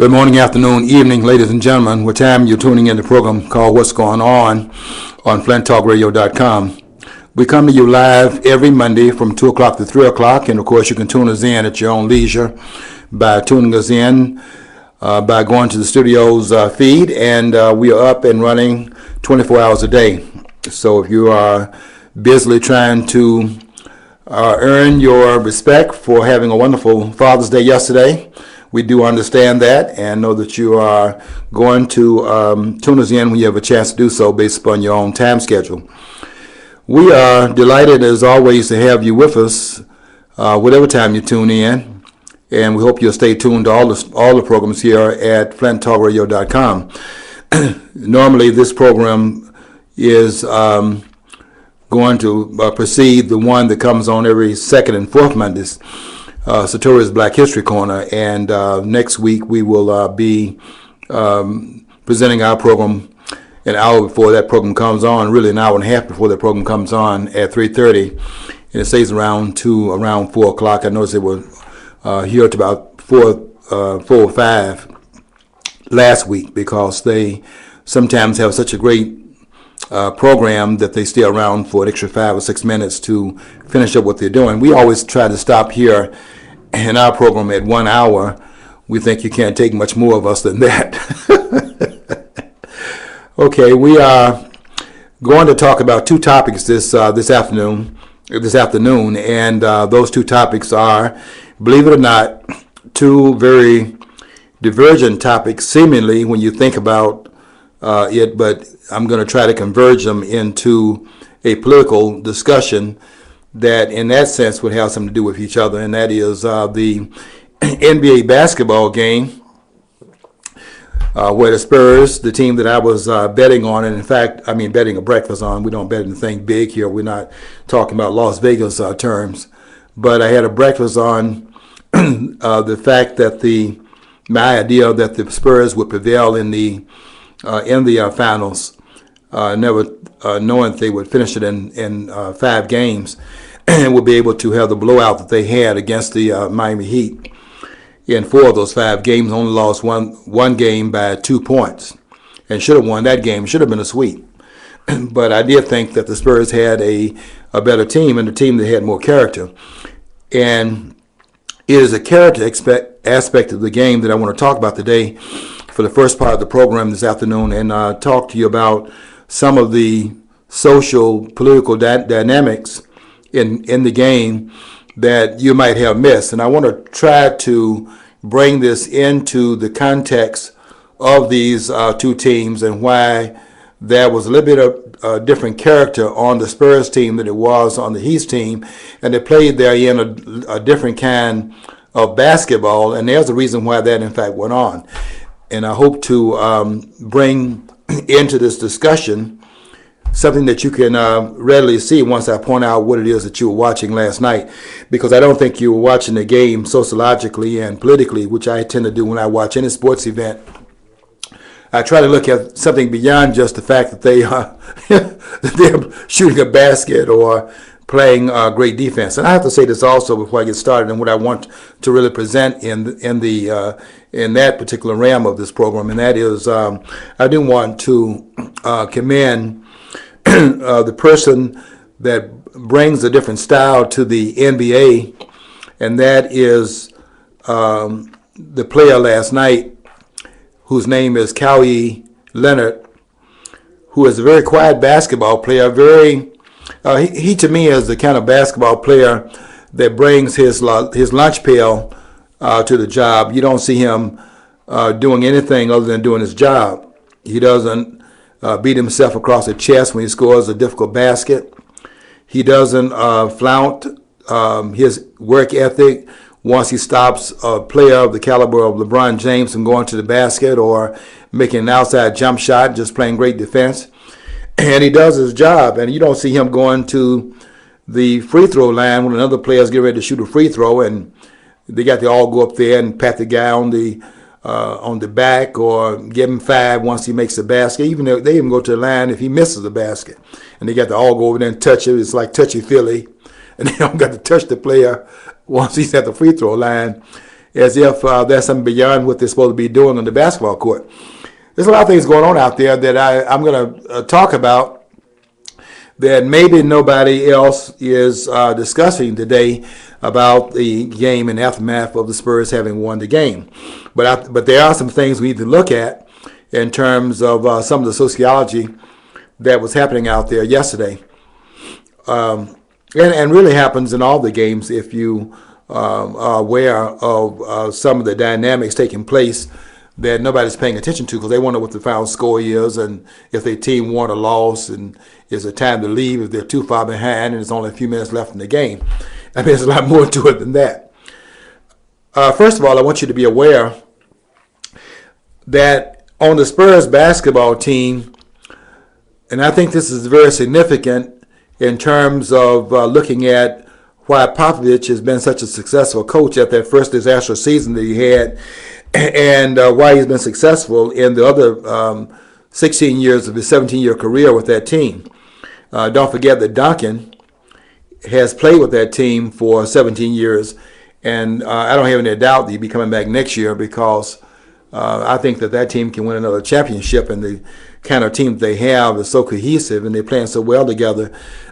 Good morning, afternoon, evening, ladies and gentlemen. What time you're tuning in the program called What's Going On FlintTalkRadio.com. We come to you live every Monday from 2 o'clock to 3 o'clock, and of course you can tune us in at your own leisure by tuning us in by going to the studio's feed, and we are up and running 24 hours a day. So if you are busily trying to earn your respect for having a wonderful Father's Day yesterday, we do understand that and know that you are going to tune us in when you have a chance to do so based upon your own time schedule. We are delighted, as always, to have you with us whatever time you tune in, and we hope you'll stay tuned to all the programs here at FlintTalkRadio.com. Normally, this program is going to precede the one that comes on every second and fourth Mondays, Satori's Black History Corner, and next week we will be presenting our program an hour before that program comes on, really an hour and a half before that program comes on at 3:30, and it stays around 4 o'clock. I noticed they were here to about 4 or 5 last week because they sometimes have such a great program that they stay around for an extra 5 or 6 minutes to finish up what they're doing. We always try to stop here in our program at 1 hour. We think you can't take much more of us than that. Okay, we are going to talk about two topics this afternoon, and those two topics are, believe it or not, two very divergent topics, seemingly when you think about it, but I'm going to try to converge them into a political discussion that, in that sense, would have something to do with each other, and that is the NBA basketball game. Where the Spurs, the team that I was betting on, and in fact, I mean betting a breakfast on. We don't bet anything big here. We're not talking about Las Vegas terms. But I had a breakfast on the fact that my idea that the Spurs would prevail in the finals, never knowing that they would finish it in 5 games, and would be able to have the blowout that they had against the Miami Heat. In 4 of those 5 games, only lost one game by 2 points, and should have won that game. Should have been a sweep. But I did think that the Spurs had a better team, and a team that had more character. And it is a character aspect of the game that I want to talk about today for the first part of the program this afternoon, and talk to you about some of the social, political dynamics in the game that you might have missed. And I want to try to bring this into the context of these two teams and why there was a little bit of a different character on the Spurs team than it was on the Heat team, and they played there in a different kind of basketball, and there's a reason why that in fact went on. And I hope to bring into this discussion something that you can readily see once I point out what it is that you were watching last night, because I don't think you were watching the game sociologically and politically, which I tend to do when I watch any sports event. I try to look at something beyond just the fact that they're shooting a basket or playing great defense. And I have to say this also before I get started, and what I want to really present in that particular realm of this program, and that is I do want to commend the person that brings a different style to the NBA, and that is the player last night, whose name is Kawhi Leonard, who is a very quiet basketball player. He to me is the kind of basketball player that brings his lunch pail to the job. You don't see him doing anything other than doing his job. He doesn't beat himself across the chest when he scores a difficult basket. He doesn't flaunt his work ethic once he stops a player of the caliber of LeBron James from going to the basket or making an outside jump shot, just playing great defense. And he does his job, and you don't see him going to the free throw line when another player's getting ready to shoot a free throw, and they got to all go up there and pat the guy on the back or give him 5 once he makes the basket. Even though they even go to the line if he misses the basket, and they got to all go over there and touch it. It's like touchy-feely, and they don't got to touch the player once he's at the free throw line. as if that's something beyond what they're supposed to be doing on the basketball court. There's a lot of things going on out there that I'm going to talk about that maybe nobody else is discussing today about the game and aftermath of the Spurs having won the game. But there are some things we need to look at in terms of some of the sociology that was happening out there yesterday. And really happens in all the games if you are aware of some of the dynamics taking place that nobody's paying attention to because they wonder what the final score is and if their team won or lost and is it time to leave if they're too far behind and there's only a few minutes left in the game. I mean, there's a lot more to it than that. First of all, I want you to be aware that on the Spurs basketball team, and I think this is very significant in terms of looking at why Popovich has been such a successful coach at that first disastrous season that he had, and why he's been successful in the other 16 years of his 17-year career with that team. Don't forget that Duncan has played with that team for 17 years, and I don't have any doubt that he'll be coming back next year because I think that team can win another championship, and the kind of team that they have is so cohesive and they're playing so well together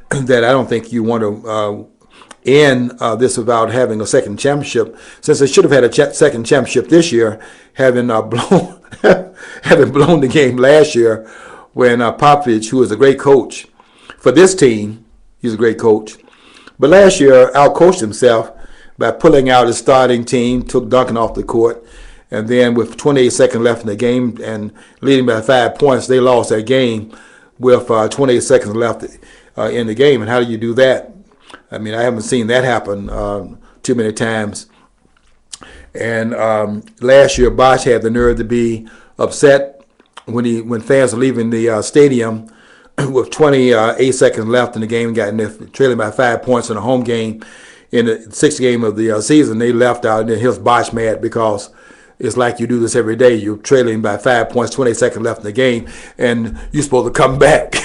that I don't think you want to end this without having a second championship, since they should have had a second championship this year, having blown the game last year when Popovich, who is a great coach for this team, he's a great coach, but last year outcoached himself by pulling out his starting team, took Duncan off the court, and then with 28 seconds left in the game and leading by 5 points, they lost that game with 28 seconds left in the game. And how do you do that? I mean, I haven't seen that happen too many times. And last year, Bosh had the nerve to be upset when fans were leaving the stadium with 28 seconds left in the game, got in there trailing by 5 points in a home game. In the sixth game of the season, they left out, and then here's Bosh mad because it's like you do this every day. You're trailing by 5 points, 28 seconds left in the game, and you're supposed to come back.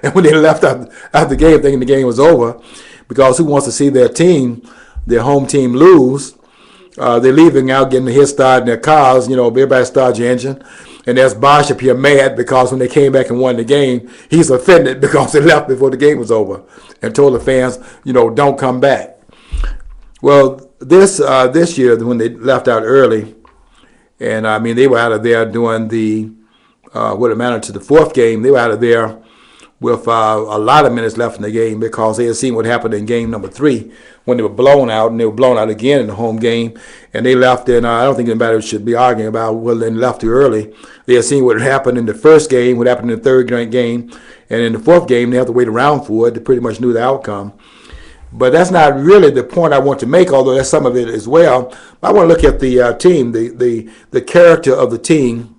And when they left out the game, thinking the game was over, because who wants to see their team, their home team, lose? They're leaving out, getting a head start in their cars. You know, everybody starts your engine. And there's Bosh up here mad because when they came back and won the game, he's offended because they left before the game was over and told the fans, don't come back. Well, this year, when they left out early, and I mean, they were out of there doing the, what amounted to the fourth game, they were out of there with a lot of minutes left in the game because they had seen what happened in game number 3 when they were blown out, and they were blown out again in the home game, and they left. And I don't think anybody should be arguing about whether they left too early. They had seen what happened in the first game, what happened in the third game, and in the fourth game, they have to wait around for it. They pretty much knew the outcome. But that's not really the point I want to make, although that's some of it as well. I want to look at the team, the character of the team,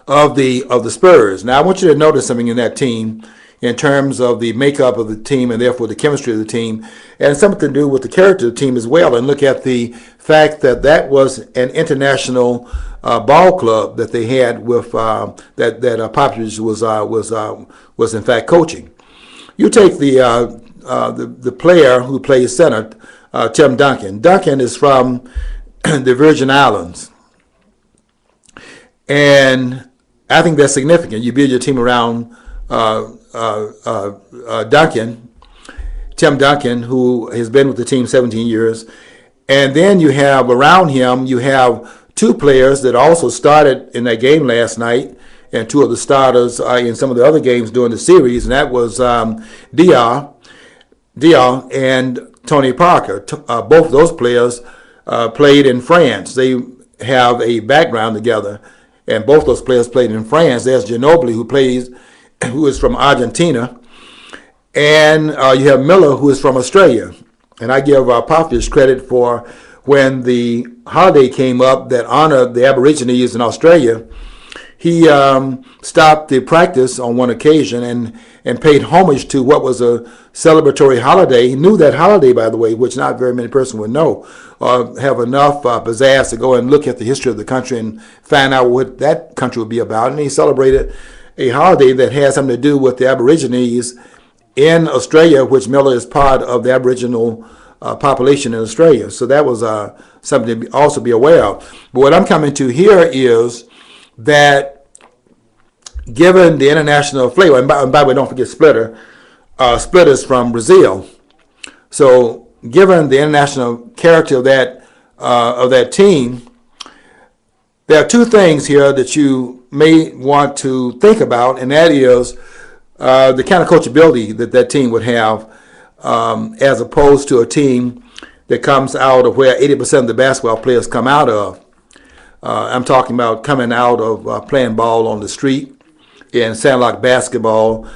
of the Spurs. Now, I want you to notice something in that team in terms of the makeup of the team and therefore the chemistry of the team, and something to do with the character of the team as well, and look at the fact that was an international ball club that they had with that Popovich was in fact coaching. You take the player who plays center, Tim Duncan. Duncan is from the Virgin Islands, and I think that's significant. You build your team around Duncan, Tim Duncan, who has been with the team 17 years, and then you have around him, you have 2 players that also started in that game last night, and 2 of the starters in some of the other games during the series, and that was Diaw and Tony Parker. Both of those players played in France. They have a background together, and both those players played in France. There's Ginobili, who is from Argentina, and you have Miller, who is from Australia. And I give Popovich credit for when the holiday came up that honored the Aborigines in Australia. He stopped the practice on one occasion and paid homage to what was a celebratory holiday. He knew that holiday, by the way, which not very many persons would know, or have enough pizzazz to go and look at the history of the country and find out what that country would be about. And he celebrated a holiday that had something to do with the Aborigines in Australia, which Miller is part of the Aboriginal population in Australia. So that was something to also be aware of. But what I'm coming to here is that given the international flavor, and by the way, don't forget Splitters from Brazil. So given the international character of that team, there are two things here that you may want to think about, and that is the kind of coachability that team would have, as opposed to a team that comes out of where 80% of the basketball players come out of. I'm talking about coming out of playing ball on the street in sandlot basketball,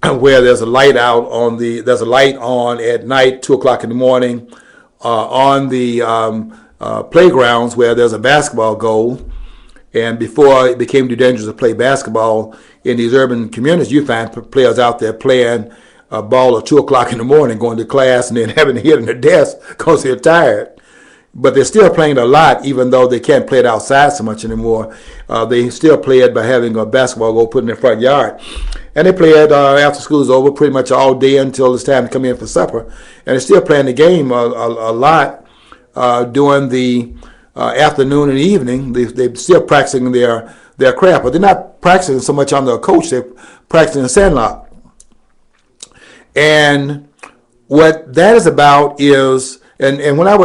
where there's a light on at night, 2:00 in the morning, on the playgrounds where there's a basketball goal. And before it became too dangerous to play basketball in these urban communities, you find players out there playing a ball at 2:00 in the morning, going to class and then having to hit on their desk because they're tired. But they're still playing a lot, even though they can't play it outside so much anymore. They still play it by having a basketball goal put in their front yard. And they play it after school's over pretty much all day until it's time to come in for supper. And they're still playing the game a lot during the afternoon and evening. They're still practicing their craft. But they're not practicing so much under a coach. They're practicing in sandlot. And what that is about is, and when I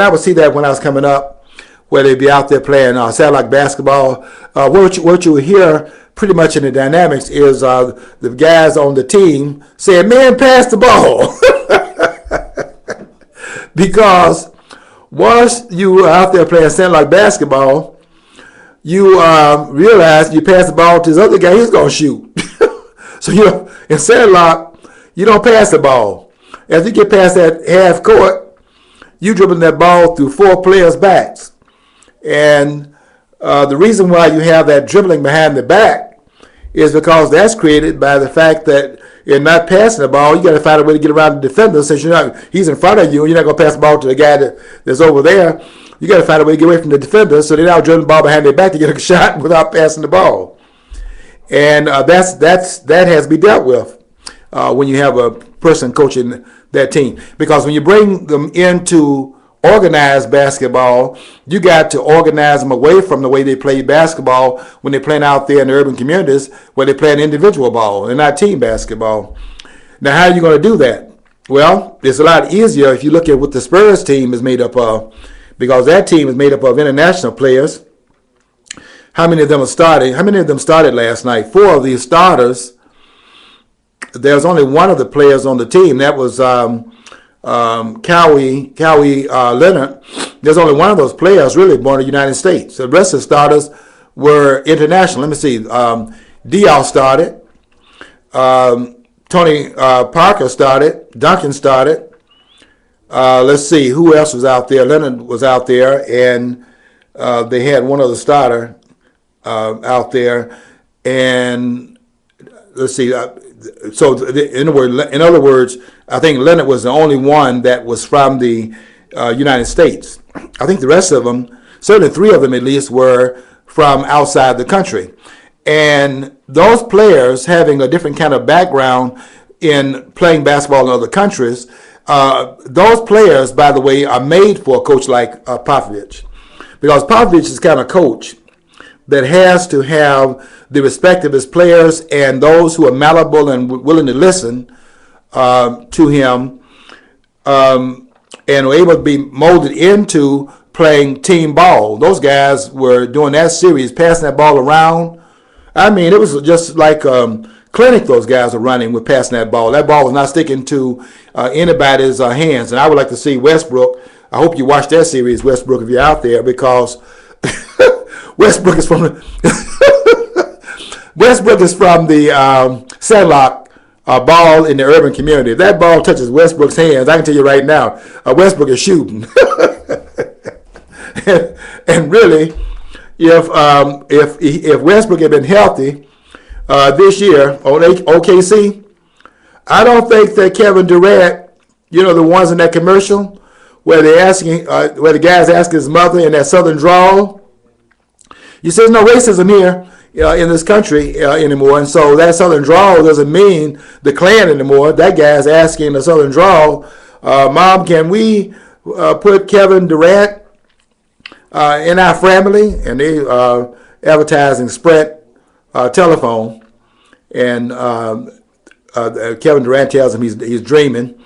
would see that when I was coming up, where they'd be out there playing satellite basketball, what you would hear pretty much in the dynamics is the guys on the team saying, "Man, pass the ball," because once you are out there playing satellite basketball, you realize you pass the ball to this other guy, he's gonna shoot. So in satellite, you don't pass the ball. As you get past that half court, you dribbling that ball through 4 players' backs. And the reason why you have that dribbling behind the back is because that's created by the fact that in not passing the ball, you got to find a way to get around the defender. Since he's in front of you, and you're not going to pass the ball to the guy that's over there. You got to find a way to get away from the defender, so they're now dribbling the ball behind their back to get a shot without passing the ball. And that has to be dealt with when you have a person coaching that team, because when you bring them into organized basketball, you got to organize them away from the way they play basketball when they're playing out there in the urban communities where they're playing individual ball and not team basketball. Now, how are you going to do that? Well, it's a lot easier if you look at what the Spurs team is made up of, because that team is made up of international players. How many of them started last night? 4 of these starters. There's only one of the players on the team. That was Kawhi Leonard. There's only one of those players really born in the United States. The rest of the starters were international. Let me see. Diaw started. Tony Parker started. Duncan started. Let's see. Who else was out there? Leonard was out there. And they had one other starter out there. And let's see. So in other words, I think Leonard was the only one that was from the United States. I think the rest of them, certainly 3 of them at least, were from outside the country. And those players having a different kind of background in playing basketball in other countries, those players, by the way, are made for a coach like Popovich. Because Popovich is the kind of coach that has to have the respect of his players and those who are malleable and willing to listen to him, and were able to be molded into playing team ball. Those guys were doing that series, passing that ball around. I mean, it was just like clinic those guys were running with passing that ball. That ball was not sticking to anybody's hands. And I would like to see Westbrook. I hope you watch that series, Westbrook, if you're out there, because Westbrook is from the Sandlot ball in the urban community. If that ball touches Westbrook's hands, I can tell you right now, Westbrook is shooting. and really, if Westbrook had been healthy this year on OKC, I don't think that Kevin Durant, the ones in that commercial where where the guy's asking his mother in that Southern drawl, you say there's no racism here in this country anymore, and so that Southern drawl doesn't mean the Klan anymore. That guy's asking the Southern drawl Mom, can we put Kevin Durant in our family? And they advertising Sprint telephone. And Kevin Durant tells him he's dreaming.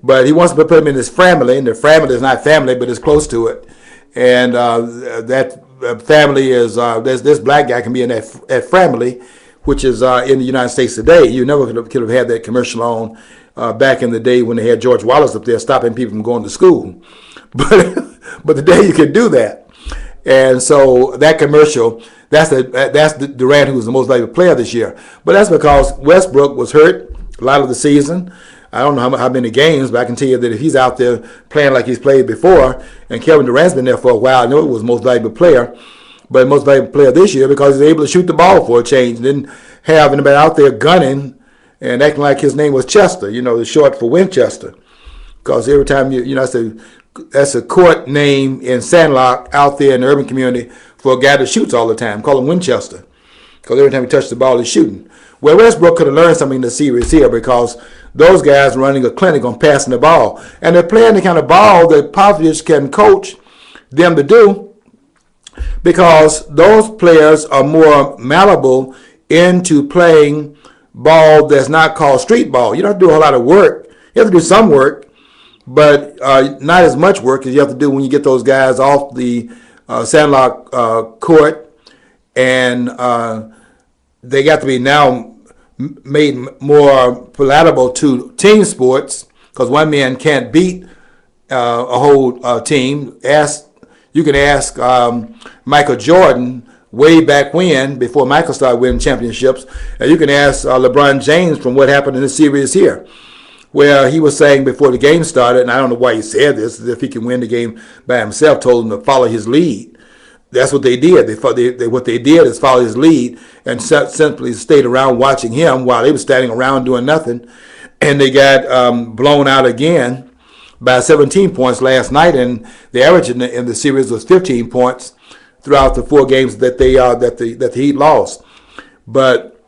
But he wants to put him in his family, and the family is not family, but it's close to it. And that family is, this black guy can be in that family, which is in the United States today. You never could have had that commercial on back in the day when they had George Wallace up there stopping people from going to school. But today you could do that. And so that commercial, that's the Durant who was the most valuable player this year. But that's because Westbrook was hurt a lot of the season. I don't know how many games, but I can tell you that if he's out there playing like he's played before, and Kevin Durant's been there for a while, I know he was the most valuable player, but most valuable player this year because he's able to shoot the ball for a change. Didn't have anybody out there gunning and acting like his name was Chester, the short for Winchester. Because every time that's a court name in Sandlock out there in the urban community for a guy that shoots all the time. Call him Winchester. Because every time he touches the ball, he's shooting. Well, Westbrook could have learned something in the series here because those guys are running a clinic on passing the ball. And they're playing the kind of ball that Popovich can coach them to do because those players are more malleable into playing ball that's not called street ball. You don't have to do a whole lot of work. You have to do some work, but not as much work as you have to do when you get those guys off the Sandlock court. And they got to be now made more palatable to team sports because one man can't beat a whole team. You can ask Michael Jordan way back when, before Michael started winning championships, and you can ask LeBron James from what happened in the series here, where he was saying before the game started, and I don't know why he said this, if he can win the game by himself, told him to follow his lead. That's what they did. What they did is follow his lead and simply stayed around watching him while they were standing around doing nothing. And they got blown out again by 17 points last night, and the average in the series was 15 points throughout the 4 games that the Heat lost. But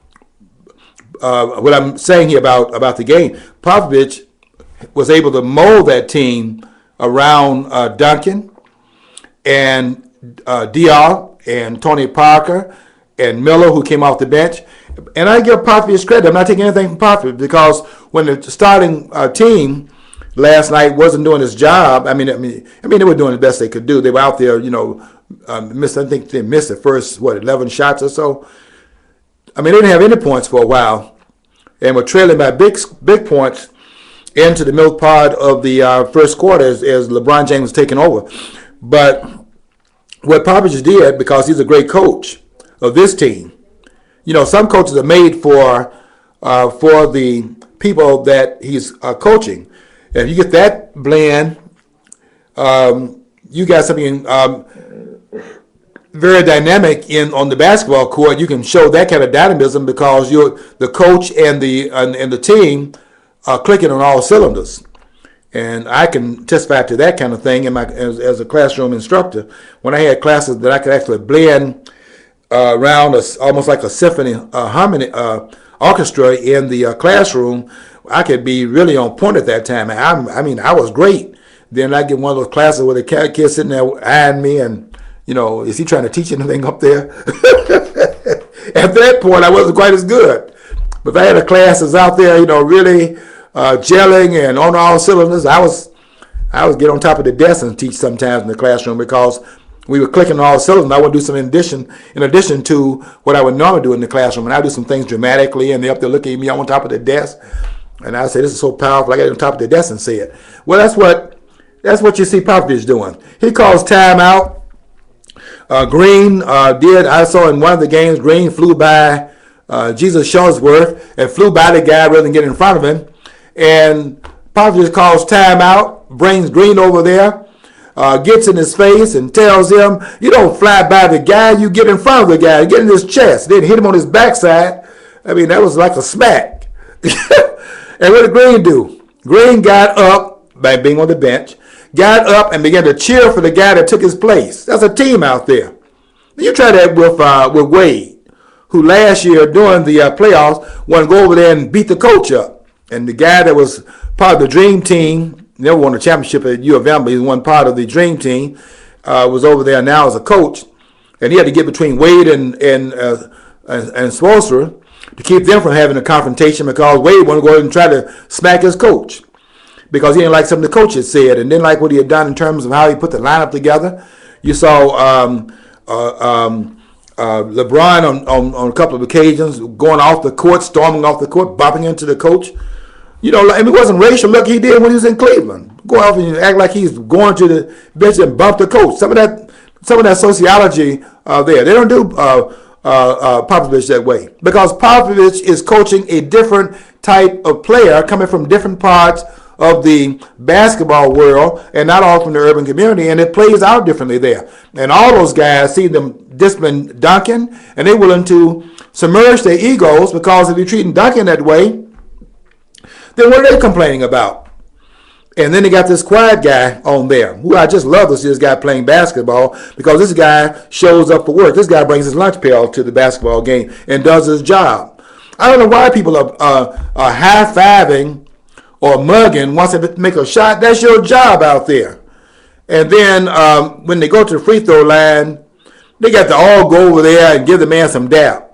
what I'm saying here about the game, Popovich was able to mold that team around Duncan and Diop and Tony Parker and Miller, who came off the bench. And I give Popovich credit. I'm not taking anything from Popovich because when the starting team last night wasn't doing its job, I mean, they were doing the best they could do. They were out there, I think they missed the first 11 shots or so. I mean, they didn't have any points for a while, and were trailing by big points into the middle part of the first quarter as LeBron James was taking over. But what Popovich did, because he's a great coach of this team, some coaches are made for the people that he's coaching. If you get that blend, you got something very dynamic on the basketball court. You can show that kind of dynamism because the coach and the team are clicking on all cylinders. And I can testify to that kind of thing as a classroom instructor. When I had classes that I could actually blend around almost like a symphony harmony orchestra in the classroom, I could be really on point at that time. I was great. Then I get one of those classes where the kid sitting there eyeing me and, is he trying to teach anything up there? At that point, I wasn't quite as good. But if I had a class that's out there, really gelling and on all cylinders, I was get on top of the desk and teach sometimes in the classroom because we were clicking on all cylinders. I would do some in addition to what I would normally do in the classroom. And I do some things dramatically, and they're up there looking at me on top of the desk. And I say, this is so powerful, I got on top of the desk and say it. Well, that's what you see Popovich doing. He calls timeout. Green I saw in one of the games, Green flew by Jesus Shuttlesworth and flew by the guy rather than get in front of him. And Popovich calls timeout, brings Green over there, gets in his face and tells him, you don't fly by the guy, you get in front of the guy, get in his chest, then hit him on his backside. That was like a smack. And what did Green do? Green got up by being on the bench, got up and began to cheer for the guy that took his place. That's a team out there. You try that with Wade, who last year during the playoffs wanted to go over there and beat the coach up. And the guy that was part of the dream team never won a championship at U of M, but he's one part of the Dream Team. Was over there now as a coach, and he had to get between Wade and Spoelstra to keep them from having a confrontation because Wade wanted to go ahead and try to smack his coach because he didn't like something the coach had said and didn't like what he had done in terms of how he put the lineup together. You saw LeBron on a couple of occasions going off the court, storming off the court, bumping into the coach. You know, I mean, it wasn't racial. Look, he did when he was in Cleveland. Go off and act like he's going to the bench and bump the coach. Some of that sociology there. They don't do Popovich that way because Popovich is coaching a different type of player coming from different parts of the basketball world and not all from the urban community, and it plays out differently there. And all those guys see them discipline Duncan, and they're willing to submerge their egos because if you're treating Duncan that way, then what are they complaining about? And then they got this quiet guy on there, who I just love to see this guy playing basketball because this guy shows up for work. This guy brings his lunch pail to the basketball game and does his job. I don't know why people are high-fiving or mugging once they make a shot. That's your job out there. And then when they go to the free throw line, they got to all go over there and give the man some dap.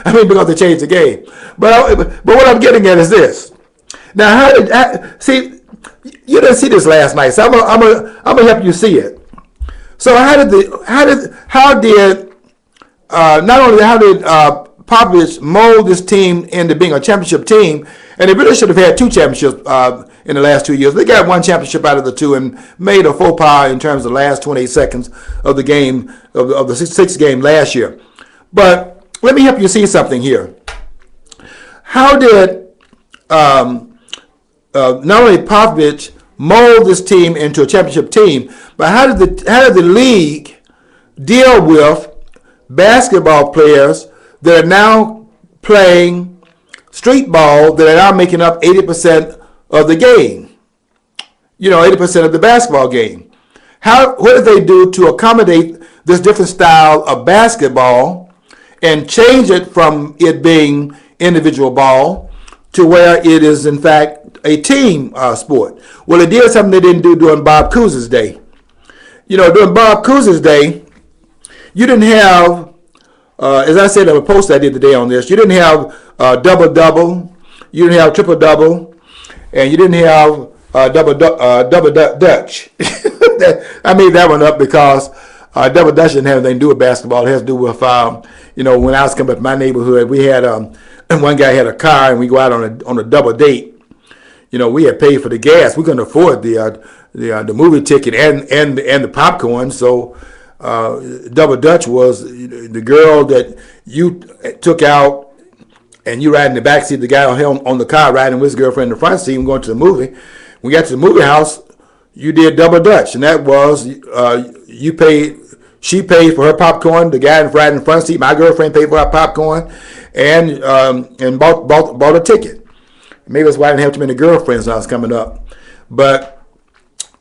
I mean, because they changed the game. But what I'm getting at is this. Now, see, you didn't see this last night, so I'm gonna help you see it. So how did Popovich mold this team into being a championship team? And they really should have had two championships in the last 2 years. They got one championship out of the two and made a faux pas in terms of the last 28 seconds of the game of the sixth game last year. But let me help you see something here. How did not only Popovich mold this team into a championship team, but how did the league deal with basketball players that are now playing street ball that are now making up 80% of the game? You know, 80% of the basketball game. What did they do to accommodate this different style of basketball and change it from it being individual ball to where it is, in fact, a team sport? Well, it did something they didn't do during Bob Cousy's day. You know, during Bob Cousy's day, you didn't have, as I said in a post I did today on this, you didn't have double-double, you didn't have triple-double, and you didn't have double Dutch. I made that one up because double Dutch didn't have anything to do with basketball. It has to do with, you know, when I was coming up to my neighborhood, we had one guy had a car and we go out on a double date. You know, we had paid for the gas. We couldn't afford the movie ticket and the popcorn. So double Dutch was the girl that you took out and you ride in the back seat, the guy on the car riding with his girlfriend in the front seat and going to the movie. When we got to the movie house, you did double Dutch, and that was she paid for her popcorn, the guy riding in the front seat, my girlfriend paid for her popcorn, and bought a ticket. Maybe that's why I didn't have too many girlfriends when I was coming up. But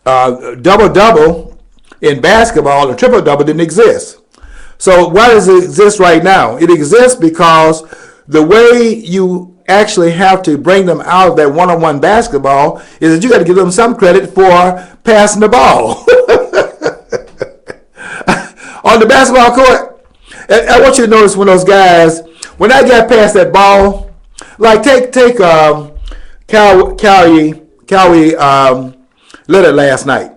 double-double in basketball and triple-double didn't exist. So why does it exist right now? It exists because the way you actually have to bring them out of that one-on-one basketball is that you got to give them some credit for passing the ball. On the basketball court, I want you to notice when those guys, when that guy passed that ball, like take Cowie Leonard last night.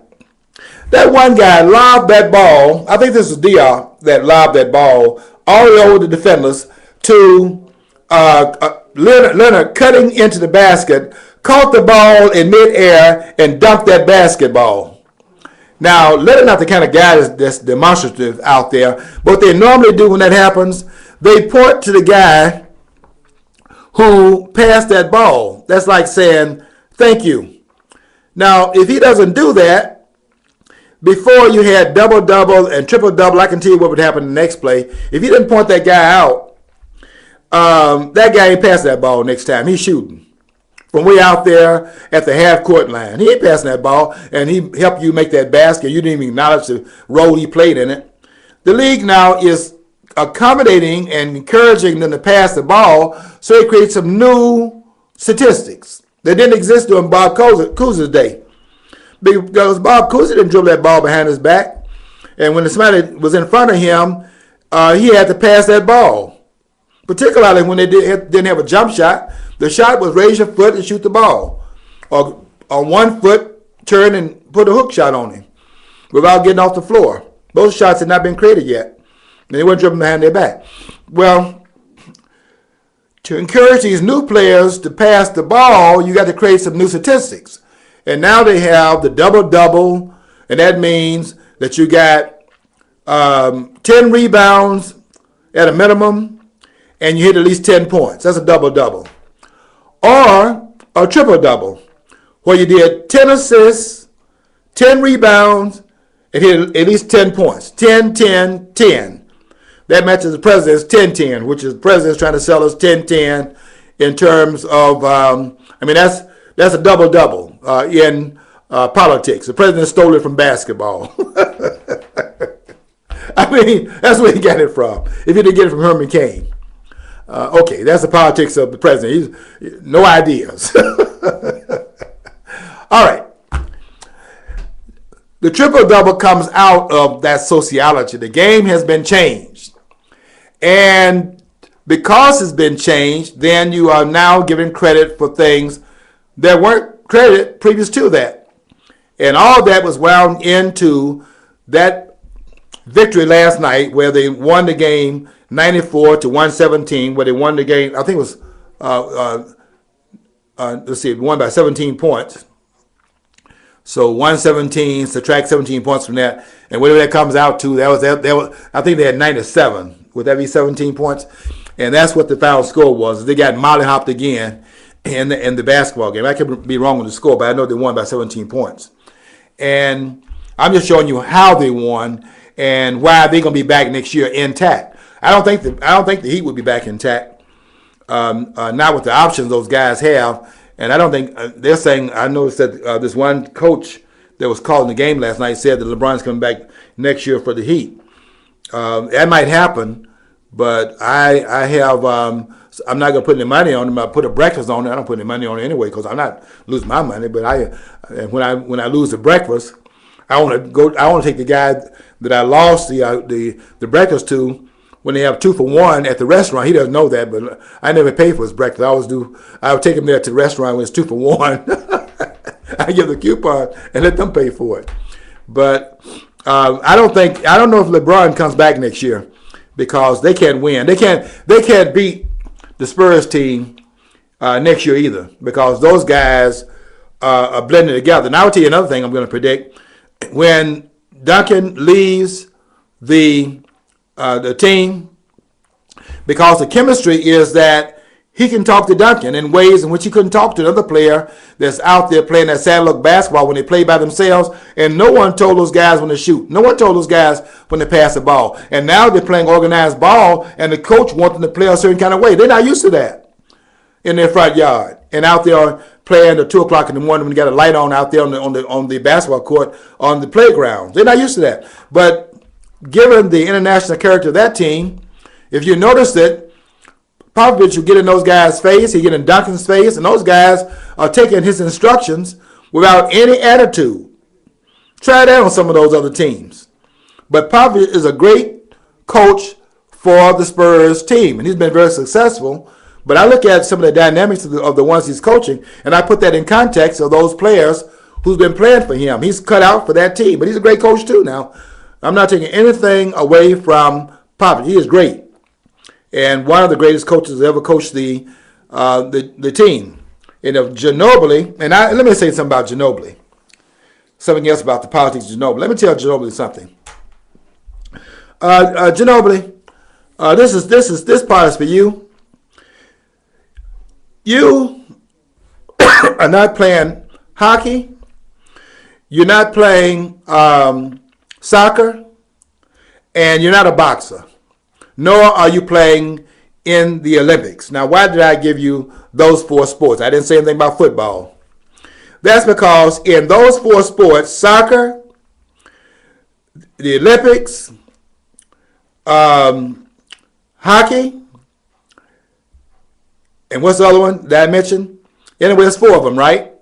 That one guy lobbed that ball. I think this was Diop that lobbed that ball all the way over the defenders to Leonard cutting into the basket, caught the ball in midair, and dunked that basketball. Now, Leonard not the kind of guy that's demonstrative out there, but what they normally do when that happens, they point to the guy who passed that ball. That's like saying, thank you. Now, if he doesn't do that, before you had double-double and triple-double, I can tell you what would happen in the next play. If you didn't point that guy out, that guy ain't passing that ball next time. He's shooting from way out there at the half-court line. He ain't passing that ball, and he helped you make that basket. You didn't even acknowledge the role he played in it. The league now is accommodating and encouraging them to pass the ball, so it creates some new statistics. They didn't exist during Bob Cousy's day. Because Bob Cousy didn't dribble that ball behind his back. And when somebody was in front of him, he had to pass that ball. Particularly when they didn't have a jump shot. The shot was raise your foot and shoot the ball. Or on 1 foot, turn and put a hook shot on him without getting off the floor. Those shots had not been created yet. And they weren't dribbling behind their back. Well, to encourage these new players to pass the ball, you got to create some new statistics. And now they have the double-double, and that means that you got 10 rebounds at a minimum, and you hit at least 10 points. That's a double-double. Or a triple-double, where you did 10 assists, 10 rebounds, and hit at least 10 points. 10, 10, 10. That matches the president's 10-10, which is the president's trying to sell us 10-10 in terms of, that's a double-double in politics. The president stole it from basketball. That's where he got it from. If he didn't get it from Herman Cain. Okay, that's the politics of the president. No ideas. All right. The triple-double comes out of that sociology. The game has been changed. And because it's been changed, then you are now giving credit for things that weren't credited previous to that. And all that was wound into that victory last night where they won the game 94-117, where they won the game, I think it was, won by 17 points. So 117, subtract 17 points from that, and whatever that comes out to, that was I think they had 97. Would that be 17 points? And that's what the final score was. They got mollyhopped again in the basketball game. I could be wrong with the score, but I know they won by 17 points. And I'm just showing you how they won and why they're going to be back next year intact. I don't think the Heat will be back intact. Not with the options those guys have. And I don't think they're saying. I noticed that this one coach that was calling the game last night said that LeBron's coming back next year for the Heat. That might happen, but I have. I'm not going to put any money on him. I put a breakfast on it. I don't put any money on it anyway because I'm not losing my money. But when I lose the breakfast, I want to go. I want to take the guy that I lost the breakfast to. When they have 2 for $1 at the restaurant, he doesn't know that, but I never pay for his breakfast. I would take him there to the restaurant when it's 2 for $1. I give the coupon and let them pay for it. But I don't know if LeBron comes back next year because they can't win. They can't beat the Spurs team next year either because those guys are blending together. Now I'll tell you another thing I'm going to predict. When Duncan leaves the team, because the chemistry is that he can talk to Duncan in ways in which he couldn't talk to another player that's out there playing that sad look basketball when they play by themselves, and no one told those guys when to shoot. No one told those guys when to pass the ball. And now they're playing organized ball, and the coach wants them to play a certain kind of way. They're not used to that in their front yard and out there playing at 2 o'clock in the morning when you got a light on out there on the basketball court on the playground. They're not used to that. But given the international character of that team, if you notice that Popovich will get in those guys' face, he get in Duncan's face, and those guys are taking his instructions without any attitude. Try that on some of those other teams. But Popovich is a great coach for the Spurs team, and he's been very successful. But I look at some of the dynamics of the ones he's coaching, and I put that in context of those players who's been playing for him. He's cut out for that team, but he's a great coach too now. I'm not taking anything away from Popovich. He is great. And one of the greatest coaches that ever coached the team. And if Ginobili, and let me say something about Ginobili. Something else about the politics of Ginobili. Let me tell Ginobili something. Ginobili, this part is for you. You are not playing hockey. You're not playing soccer, and you're not a boxer, nor are you playing in the Olympics. Now, why did I give you those 4 sports? I didn't say anything about football. That's because in those 4 sports, soccer, the Olympics, hockey, and what's the other one that I mentioned? Anyway, it's 4 of them, right?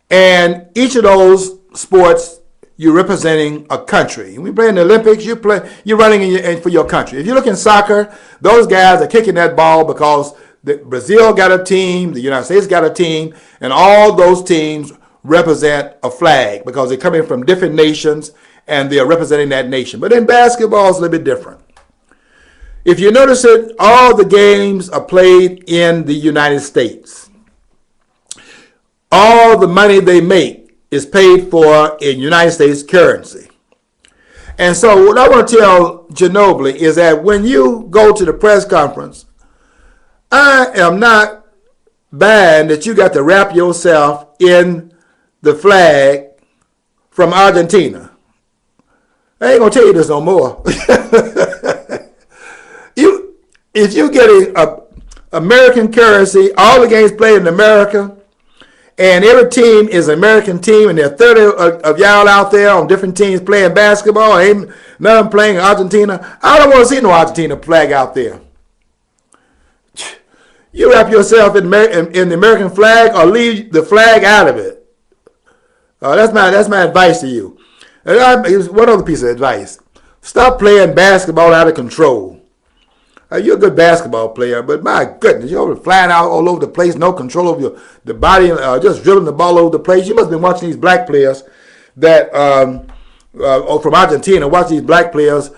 And each of those sports, you're representing a country. When you play in the Olympics, you're running for your country. If you look in soccer, those guys are kicking that ball because Brazil got a team, the United States got a team, and all those teams represent a flag because they're coming from different nations and they're representing that nation. But in basketball, it's a little bit different. If you notice it, all the games are played in the United States. All the money they make is paid for in United States currency. And so what I want to tell Ginobili is that when you go to the press conference, I am not buying that you got to wrap yourself in the flag from Argentina. I ain't going to tell you this no more. If you get American currency, all the games played in America, and every team is an American team, and there are 30 of y'all out there on different teams playing basketball, ain't none of them playing Argentina. I don't want to see no Argentina flag out there. You wrap yourself in the American flag or leave the flag out of it. That's my advice to you. Here's one other piece of advice. Stop playing basketball out of control. You're a good basketball player, but my goodness, you're flying out all over the place, no control over the body, just dribbling the ball over the place. You must have been watching these black players that from Argentina, watch these black players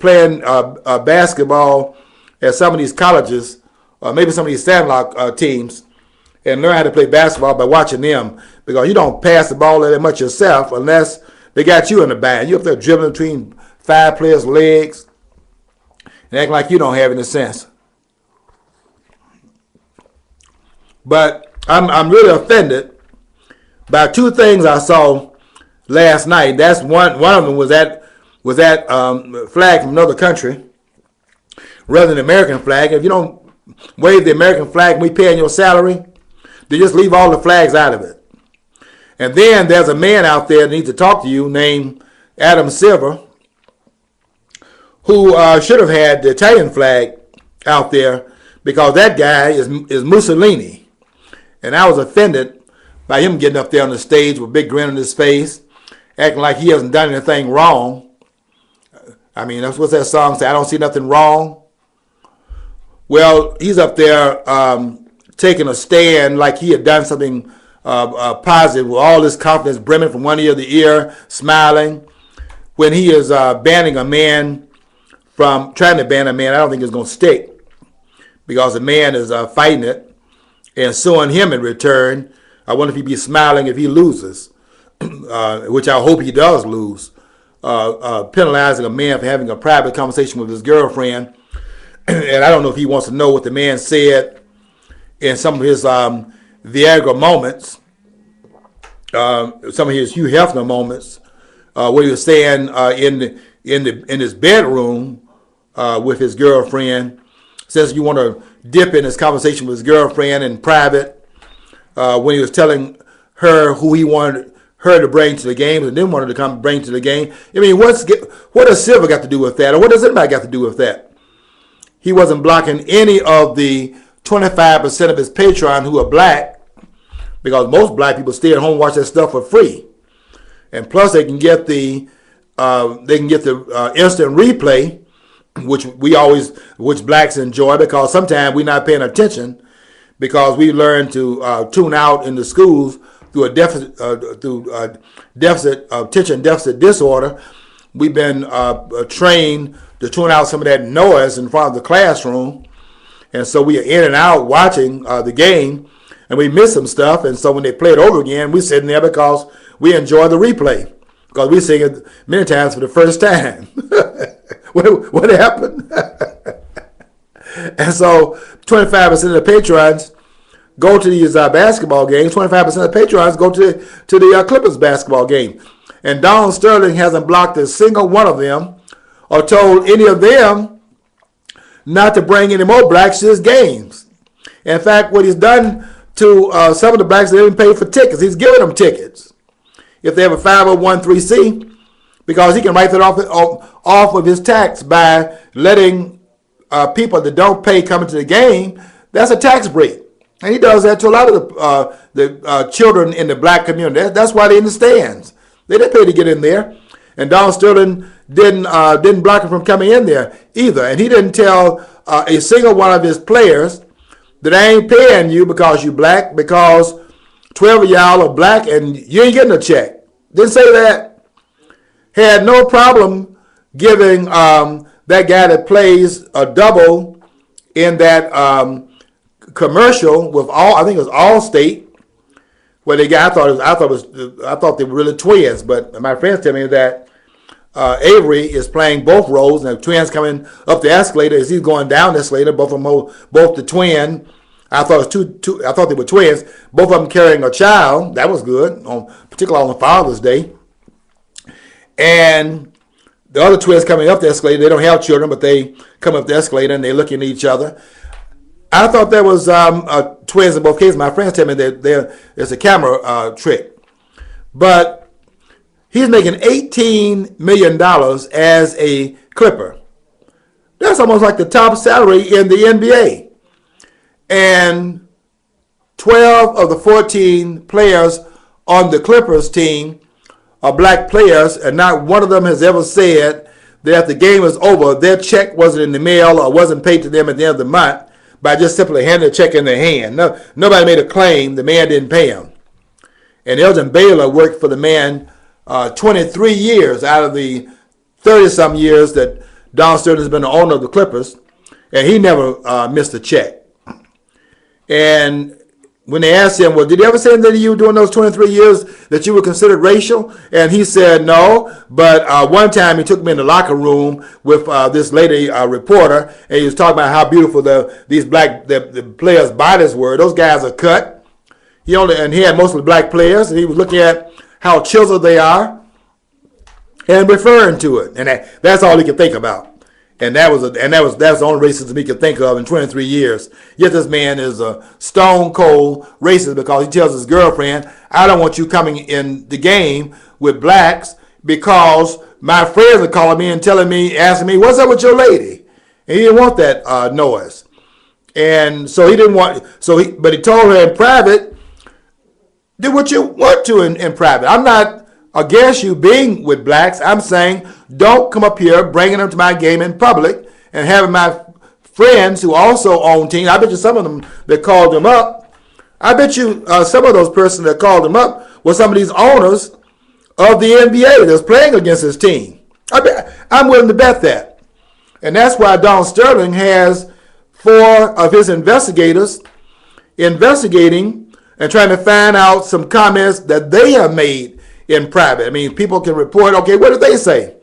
playing basketball at some of these colleges, maybe some of these sandlot teams, and learn how to play basketball by watching them, because you don't pass the ball that much yourself unless they got you in the band. You're up there dribbling between 5 players' legs and acting like you don't have any sense. But I'm really offended by 2 things I saw last night. That's one of them was that flag from another country rather than the American flag. If you don't wave the American flag and we paying your salary, they just leave all the flags out of it. And then there's a man out there that needs to talk to you named Adam Silver, who should have had the Italian flag out there, because that guy is Mussolini. And I was offended by him getting up there on the stage with a big grin on his face, acting like he hasn't done anything wrong. I mean, that's what that song say, I don't see nothing wrong. Well, he's up there taking a stand like he had done something positive, with all this confidence brimming from one ear to the ear, smiling, when he is banning a man from trying to ban a man. I don't think it's going to stick, because the man is fighting it and suing him in return. I wonder if he'd be smiling if he loses, which I hope he does lose, penalizing a man for having a private conversation with his girlfriend. And I don't know if he wants to know what the man said in some of his Viagra moments, some of his Hugh Hefner moments, where he was saying in his bedroom with his girlfriend, says you want to dip in his conversation with his girlfriend in private, when he was telling her who he wanted her to bring to the game and then wanted to come bring to the game. I mean, what does Silver got to do with that, or what does anybody got to do with that? He wasn't blocking any of the 25% of his Patreon who are black, because most black people stay at home and watch that stuff for free, and plus they can get the instant replay, which blacks enjoy, because sometimes we're not paying attention because we learn to tune out in the schools through attention deficit disorder. We've been trained to tune out some of that noise in front of the classroom, and so we are in and out watching the game, and we miss some stuff. And so when they play it over again, we're sitting there because we enjoy the replay, because we sing it many times for the first time. What happened? And so 25% of the patrons go to these basketball games. 25% of the patrons go to the Clippers basketball game. And Donald Sterling hasn't blocked a single one of them or told any of them not to bring any more blacks to his games. In fact, what he's done to some of the blacks that didn't pay for tickets, he's giving them tickets if they have a 501(c), because he can write that off of his tax by letting people that don't pay come into the game. That's a tax break. And he does that to a lot of the children in the black community. That's why they're in the stands. They didn't pay to get in there. And Donald Sterling didn't block him from coming in there either. And he didn't tell a single one of his players that I ain't paying you because you black, because 12 of y'all are black and you ain't getting a check. Didn't say that. Had no problem giving that guy that plays a double in that commercial with I think it was Allstate, where they got I thought they were really twins, but my friends tell me that Avery is playing both roles, and the twins coming up the escalator as he's going down the escalator. Both of them, both the twin. I thought it was two. I thought they were twins. Both of them carrying a child. That was good, particularly on Father's Day. And the other twins coming up the escalator, they don't have children, but they come up the escalator and they're looking at each other. I thought there was twins in both cases. My friends tell me that it's a camera trick. But he's making $18 million as a Clipper. That's almost like the top salary in the NBA. And 12 of the 14 players on the Clippers team are black players, and not one of them has ever said that if the game is over, their check wasn't in the mail or wasn't paid to them at the end of the month by just simply handing a check in their hand. No, nobody made a claim the man didn't pay him. And Elgin Baylor worked for the man 23 years out of the 30-some years that Don Sterling has been the owner of the Clippers, and he never missed a check. And when they asked him, well, did he ever say anything to you during those 23 years that you were considered racial? And he said no, but one time he took me in the locker room with this lady reporter, and he was talking about how beautiful these black the players' bodies were. Those guys are cut. He had mostly black players, and he was looking at how chiseled they are and referring to it. And that's all he could think about. And that's the only racism he could think of in 23 years. Yet this man is a stone cold racist because he tells his girlfriend, I don't want you coming in the game with blacks because my friends are calling me and asking me, what's up with your lady? And he didn't want that noise. And so he didn't want, but he told her in private, do what you want to in private. I'm not against you being with blacks. I'm saying don't come up here bringing them to my game in public and having my friends who also own teams. I bet you some of them that called him up, I bet you some of those persons that called him up were some of these owners of the NBA that's playing against his team. I'm willing to bet that. And that's why Don Sterling has 4 of his investigators investigating and trying to find out some comments that they have made in private. I mean, people can report, okay, what did they say?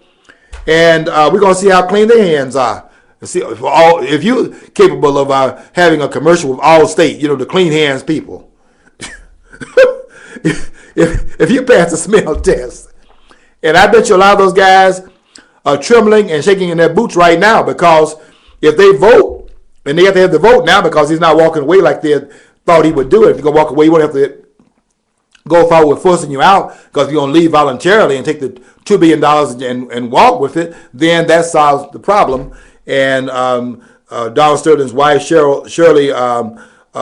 And we're going to see how clean their hands are. See, if you're capable of having a commercial with Allstate, the clean hands people. if you pass the smell test, and I bet you a lot of those guys are trembling and shaking in their boots right now because if they vote, and they have to have the vote now because he's not walking away like they thought he would do it. If you're going to walk away, you won't have to go forward with forcing you out because you're going to leave voluntarily and take the $2 billion and walk with it, then that solves the problem. And Donald Sterling's wife, Shirley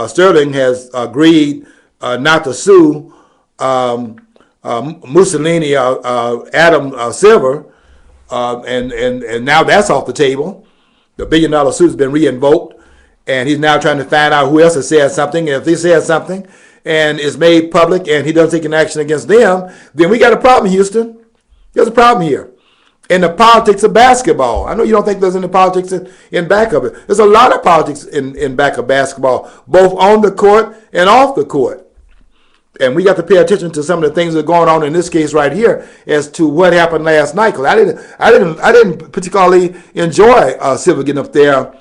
Sterling, has agreed not to sue Mussolini, Adam Silver, and now that's off the table. The $1 billion suit has been re-invoked, and he's now trying to find out who else has said something. And if they said something and it's made public and he doesn't take an action against them, then we got a problem, Houston. There's a problem here. In the politics of basketball. I know you don't think there's any politics in back of it. There's a lot of politics in back of basketball, both on the court and off the court. And we got to pay attention to some of the things that are going on in this case right here as to what happened last night. Because I didn't particularly enjoy Silver getting up there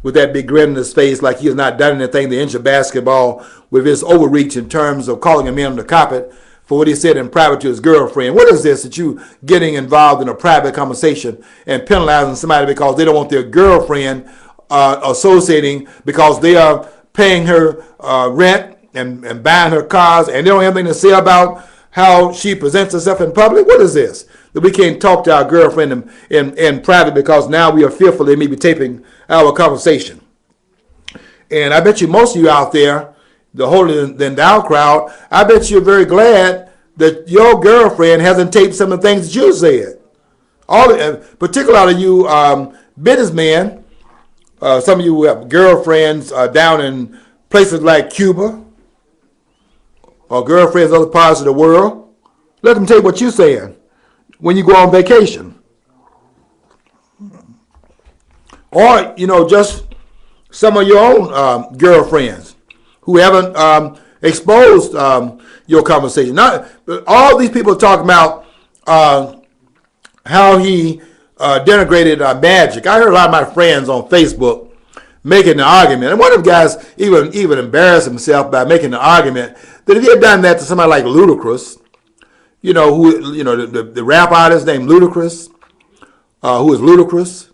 with that big grin in his face like he has not done anything to injure basketball with his overreach in terms of calling him in on the carpet for what he said in private to his girlfriend. What is this that you getting involved in a private conversation and penalizing somebody because they don't want their girlfriend associating because they are paying her rent and buying her cars and they don't have anything to say about how she presents herself in public? What is this? That we can't talk to our girlfriend in private because now we are fearful they may be taping our conversation. And I bet you most of you out there the holier than thou crowd, I bet you're very glad that your girlfriend hasn't taped some of the things that you said. Particularly you businessmen, some of you who have girlfriends down in places like Cuba or girlfriends in other parts of the world. Let them tape what you're saying when you go on vacation. Or, just some of your own girlfriends who haven't exposed your conversation. Not all these people are talking about how he denigrated Magic. I heard a lot of my friends on Facebook making the argument, and one of the guys even embarrassed himself by making the argument that if he had done that to somebody like Ludacris, the rap artist named Ludacris, who is Ludacris.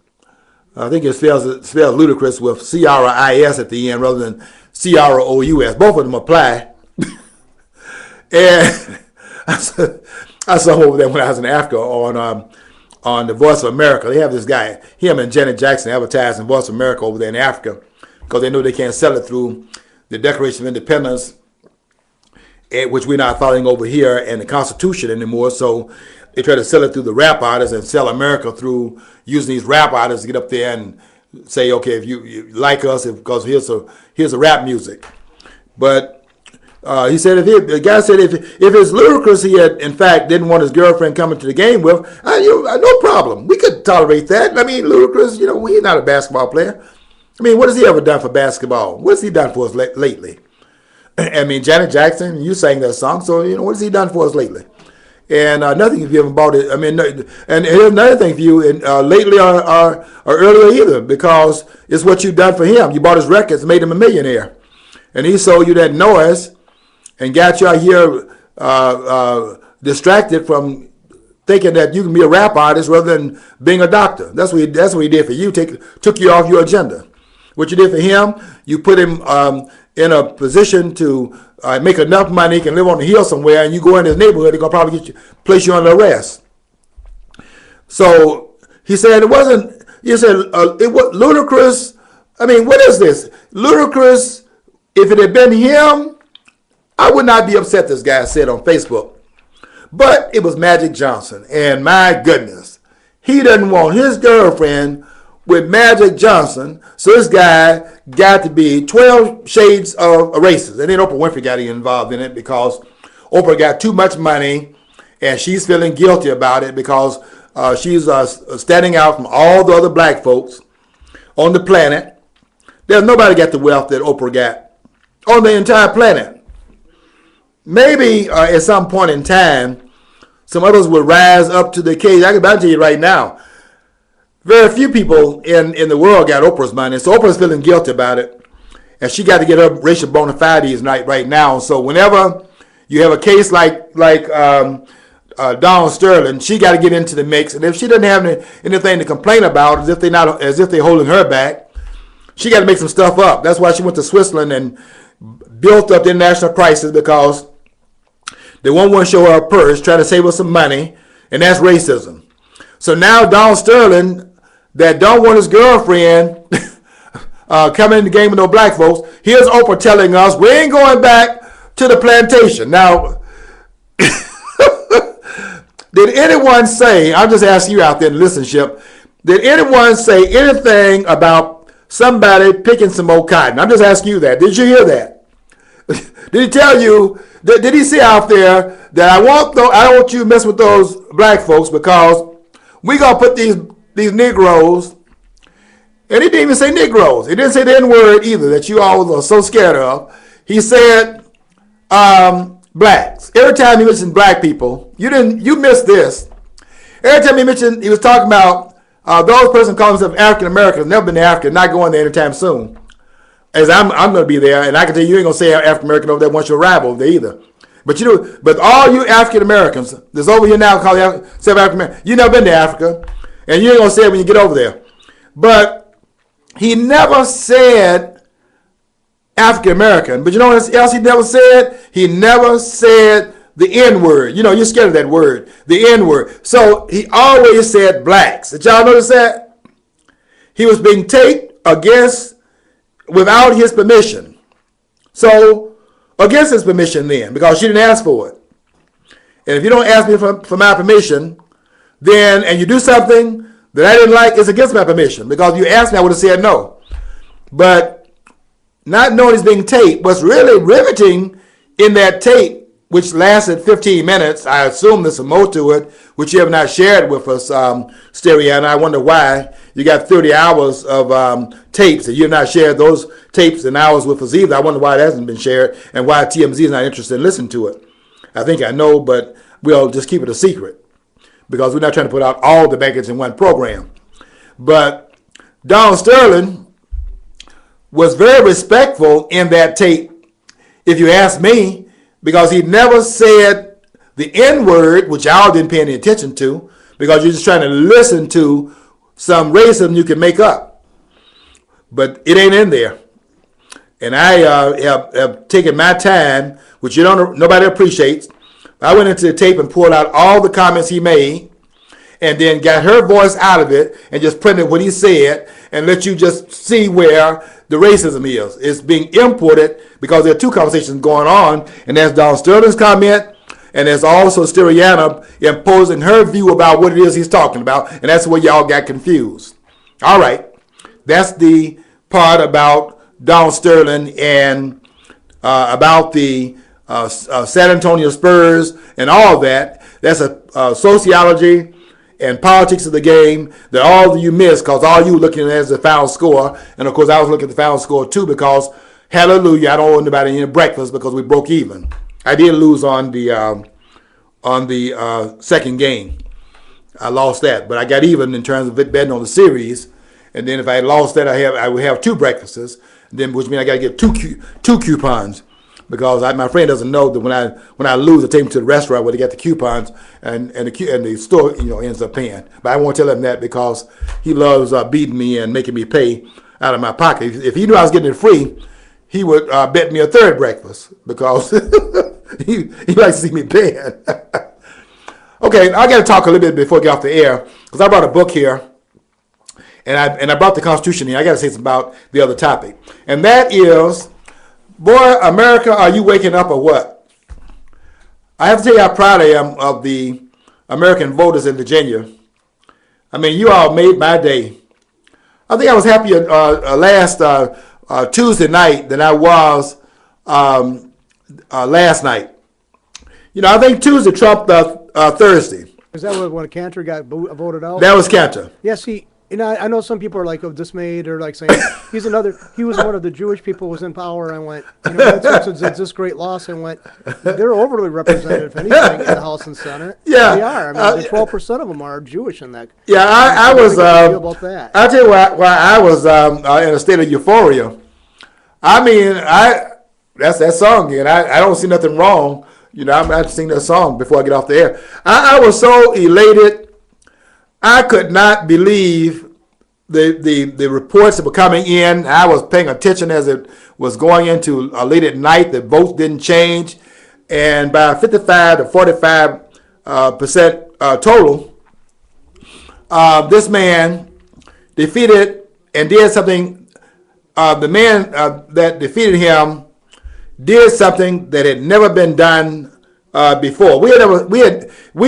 I think it spells Ludacris with C-R-I-S at the end rather than C-R-O-U-S. Both of them apply. And I saw him over there when I was in Africa on the Voice of America. They have this guy, him and Janet Jackson, advertising Voice of America over there in Africa because they know they can't sell it through the Declaration of Independence, which we're not following over here, and the Constitution anymore. So they try to sell it through the rap artists and sell America through using these rap artists to get up there and say, okay, if you like us, because here's a rap music. But he said the guy said if it's Ludacris he had in fact didn't want his girlfriend coming to the game with, no problem. We could tolerate that. I mean, Ludacris, he's not a basketball player. I mean, what has he ever done for basketball? What has he done for us lately? I mean, Janet Jackson, you sang that song, so what has he done for us lately? And nothing if you haven't bought it. I mean, and here's another thing for you, lately or earlier either, because it's what you've done for him. You bought his records, made him a millionaire, and he sold you that noise and got you out here distracted from thinking that you can be a rap artist rather than being a doctor. That's what he did for you. Took you off your agenda. What you did for him, you put him in a position to make enough money, he can live on the hill somewhere, and you go in his neighborhood, they're gonna probably place you under arrest. So he said it wasn't. He said it was Ludacris. I mean, what is this? Ludacris. If it had been him, I would not be upset. This guy said on Facebook, but it was Magic Johnson, and my goodness, he doesn't want his girlfriend with Magic Johnson, so this guy got to be 12 shades of racist. And then Oprah Winfrey got involved in it because Oprah got too much money, and she's feeling guilty about it because she's standing out from all the other black folks on the planet. There's nobody got the wealth that Oprah got on the entire planet. Maybe at some point in time, some others will rise up to the occasion. I can tell you right now, very few people in the world got Oprah's money, so Oprah's feeling guilty about it, and she got to get her racial bona fides right now. So whenever you have a case like Donald Sterling, she got to get into the mix, and if she doesn't have anything to complain about, as if they're holding her back, she got to make some stuff up. That's why she went to Switzerland and built up the international crisis because they won't want to show her a purse, try to save her some money, and that's racism. So now Donald Sterling, that don't want his girlfriend coming in the game with no black folks, here's Oprah telling us we ain't going back to the plantation. Now, did anyone say, I'm just asking you out there in the listenership, did anyone say anything about somebody picking some old cotton? I'm just asking you that. Did you hear that? Did he tell you, did he say out there that I don't want you to mess with those black folks because we gonna put these Negroes, and he didn't even say Negroes. He didn't say the N-word either that you all are so scared of. He said blacks. Every time he mentioned black people, you missed this. Every time he was talking about those persons calling themselves African Americans, never been to Africa, not going there anytime soon. As I'm going to be there, and I can tell you ain't going to say African American over there once you arrive over there either. But all you African Americans that's over here now calling themselves African American, you never been to Africa. And you ain't going to say it when you get over there. But he never said African American. But you know what else he never said? He never said the N-word. You're scared of that word, the N-word. So he always said blacks. Did y'all notice that? He was being taped against without his permission. So against his permission then, because she didn't ask for it. And if you don't ask me for my permission, then, and you do something that I didn't like, it's against my permission. Because if you asked me, I would have said no. But not knowing it's being taped, what's really riveting in that tape, which lasted 15 minutes, I assume there's some more to it, which you have not shared with us, Steriana. I wonder why. You got 30 hours of tapes, and you have not shared those tapes and hours with us either. I wonder why it hasn't been shared, and why TMZ is not interested in listening to it. I think I know, but we'll just keep it a secret, because we're not trying to put out all the baggage in one program. But Donald Sterling was very respectful in that tape, if you ask me, because he never said the N-word, which y'all didn't pay any attention to, because you're just trying to listen to some racism you can make up. But it ain't in there. And I have taken my time, which nobody appreciates. I went into the tape and pulled out all the comments he made, and then got her voice out of it and just printed what he said and let you just see where the racism is. It's being imported because there are two conversations going on, and there's Donald Sterling's comment, and there's also Steriana imposing her view about what it is he's talking about, and that's where y'all got confused. All right, that's the part about Donald Sterling and about the San Antonio Spurs and all that. That's a sociology and politics of the game that all of you missed, because all you were looking at is the final score. And of course I was looking at the final score too, because hallelujah, I don't owe anybody any breakfast because we broke even. I did lose on the second game. I lost that, but I got even in terms of betting on the series. And then if I had lost that, I would have two breakfasts, then which means I got to get two coupons. Because my friend doesn't know that when I lose, I take him to the restaurant where they get the coupons, and the store ends up paying. But I won't tell him that because he loves beating me and making me pay out of my pocket. If he knew I was getting it free, he would bet me a third breakfast, because he likes to see me paying. Okay, I got to talk a little bit before I get off the air, because I brought a book here, and I brought the Constitution here. I got to say something about the other topic, and that is, boy, America, are you waking up or what? I have to tell you how proud I am of the American voters in Virginia. I mean, you all made my day. I think I was happier last Tuesday night than I was last night. I think Tuesday trumped Thursday. Is that when Cantor got voted out? That was Cantor. Yes, I know some people are like dismayed, or like saying he was one of the Jewish people who was in power. I went, it's this great loss. And went, they're overly represented, if anything, in the House and Senate. Yeah, they are. I mean, 12% of them are Jewish in that. Yeah, I was. About that. I'll tell you why I was in a state of euphoria. I mean, that's that song again. I don't see nothing wrong. I'm going to sing that song before I get off the air. I was so elated. I could not believe the reports that were coming in. I was paying attention as it was going into late at night. The votes didn't change. And by 55 to 45% total, this man defeated and did something. The man that defeated him did something that had never been done before. We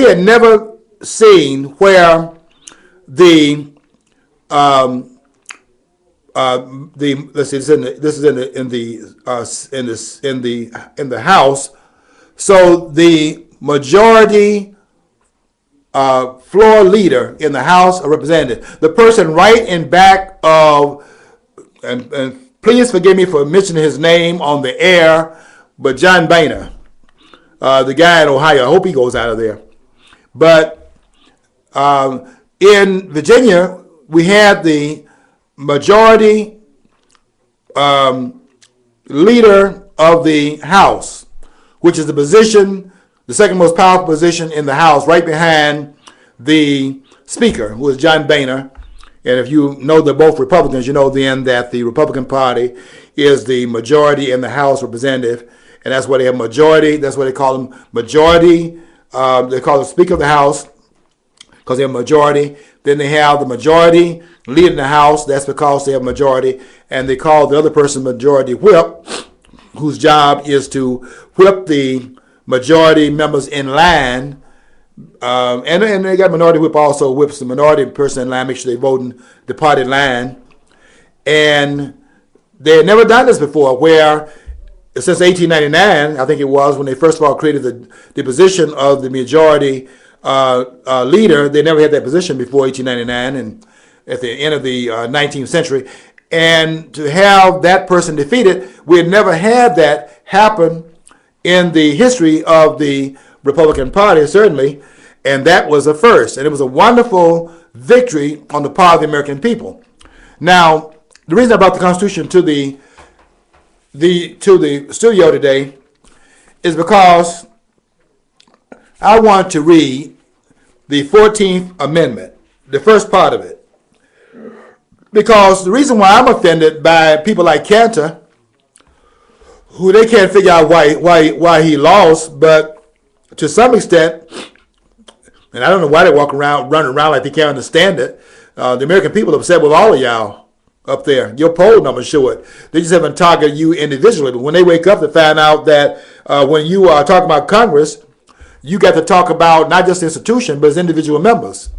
had never seen where this is in the House. So the majority floor leader in the House of Representatives, the person right in back of, and please forgive me for mentioning his name on the air, but John Boehner, the guy in Ohio, I hope he goes out of there. But in Virginia, we had the majority leader of the House, which is the second most powerful position in the House, right behind the Speaker, who is John Boehner. And if you know they're both Republicans, you know then that the Republican Party is the majority in the House Representative, and that's why they have majority. That's what they call them, majority. They call the Speaker of the House because they have majority. Then they have the majority leader in the House. That's because they have majority, and they call the other person majority whip. whose job is to whip the majority members in line. And they got minority whip also whips the minority person in line, make sure they vote in the party line. And they had never done this before, where since 1899, I think it was, when they first of all created the position of the majority leader, they never had that position before 1899 and at the end of the 19th century. And to have that person defeated, we had never had that happen in the history of the Republican Party, certainly, and that was a first. And it was a wonderful victory on the part of the American people. Now, the reason I brought the Constitution to the studio today is because I want to read the 14th Amendment, the first part of it. Because the reason why I'm offended by people like Cantor, who they can't figure out why he lost, but to some extent, and I don't know why they running around like they can't understand it. The American people are upset with all of y'all up there. Your poll numbers show it. They just haven't targeted you individually. But when they wake up to find out that when you are talking about Congress, you got to talk about not just the institution, but its individual members.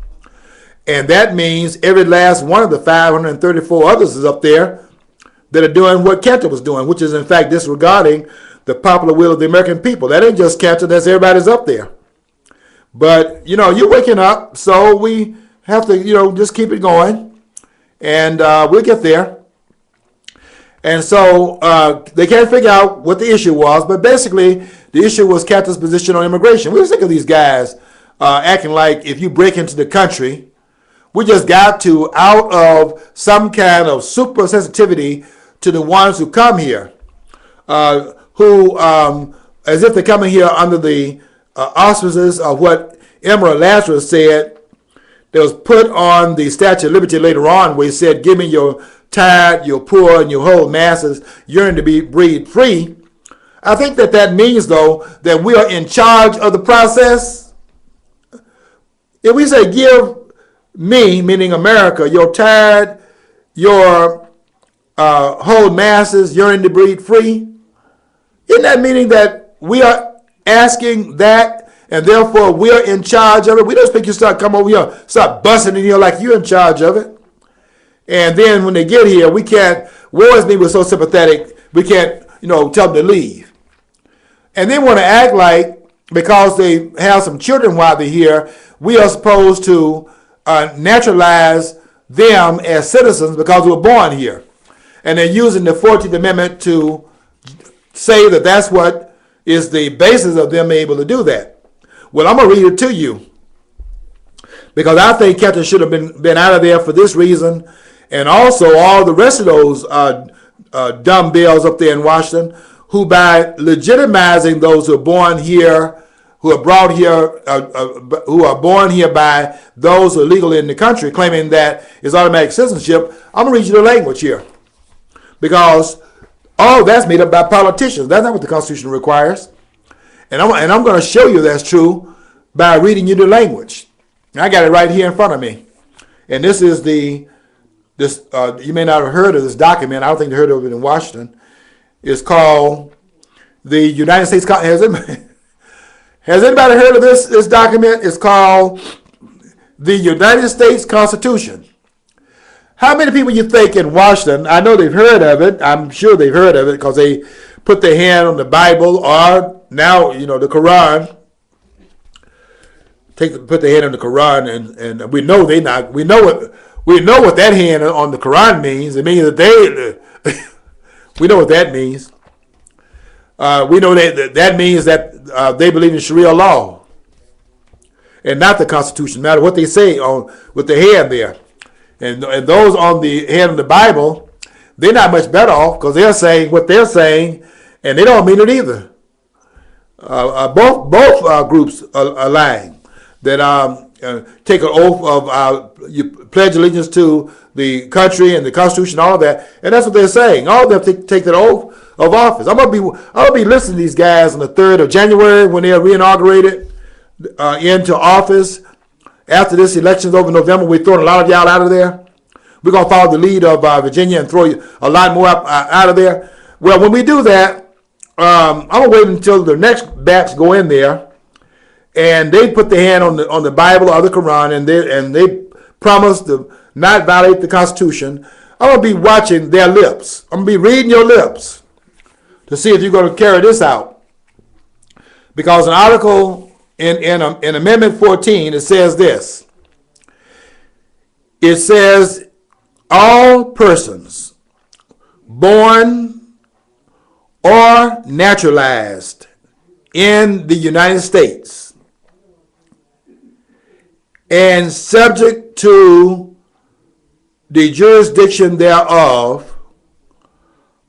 And that means every last one of the 534 others is up there that are doing what Cantor was doing, which is in fact disregarding the popular will of the American people. That ain't just Cantor, that's everybody's up there. But, you're waking up, so we have to, just keep it going. And we'll get there. And so they can't figure out what the issue was, but basically the issue was Cantor's position on immigration. We were sick of these guys acting like if you break into the country, we just got to, out of some kind of super sensitivity to the ones who come here, who, as if they're coming here under the auspices of what Emperor Lazarus said, that was put on the Statue of Liberty later on, where he said, give me your tired, your poor, and your whole masses yearning to be breed free. I think that means, though, that we are in charge of the process. If we say, give me, meaning America, your tired, your whole masses yearning to breed free, isn't that meaning that we are asking that, and therefore we are in charge of it? We don't expect you to come over here, start busting in here like you're in charge of it. And then when they get here, we can't, woe is me, we're so sympathetic, we can't, tell them to leave. And they want to act like, because they have some children while they're here, we are supposed to naturalize them as citizens because we were born here. And they're using the 14th Amendment to say that that's what is the basis of them able to do that. Well, I'm going to read it to you, because I think Cantor should have been out of there for this reason, and also all the rest of those dumb bills up there in Washington, who by legitimizing those who are born here, who are brought here, who are born here by those who are legally in the country, claiming that it's automatic citizenship. I'm going to read you the language here, because all that's made up by politicians. That's not what the Constitution requires. And I'm going to show you that's true by reading you the language. And I got it right here in front of me. And this is you may not have heard of this document. I don't think they heard of it in Washington. It's called the United States. Has anybody heard of this document? It's called the United States Constitution. How many people you think in Washington, I know they've heard of it, I'm sure they've heard of it because they put their hand on the Bible, or now, the Quran. Put their hand on the Quran, and we know we know what that hand on the Quran means. It means that we know what that means. We know that means that they believe in Sharia law and not the Constitution, no matter what they say with the hand there. And those on the hand of the Bible, they're not much better off, because they're saying what they're saying, and they don't mean it either. Both groups are lying. That take an oath of you pledge allegiance to the country and the Constitution, all of that, and that's what they're saying. All of them take that oath of office. I'll be listening to these guys on the 3rd of January when they are reinaugurated into office. After this election's over in November, we're throwing a lot of y'all out of there. We're going to follow the lead of Virginia and throw a lot more out of there. Well, when we do that, I'm gonna wait until the next batch go in there, and they put their hand on the Bible or the Quran, and they promise to not violate the Constitution. I'm gonna be watching their lips. I'm gonna be reading your lips to see if you're gonna carry this out. Because an article in Amendment 14, it says this. It says, all persons born or naturalized in the United States and subject to the jurisdiction thereof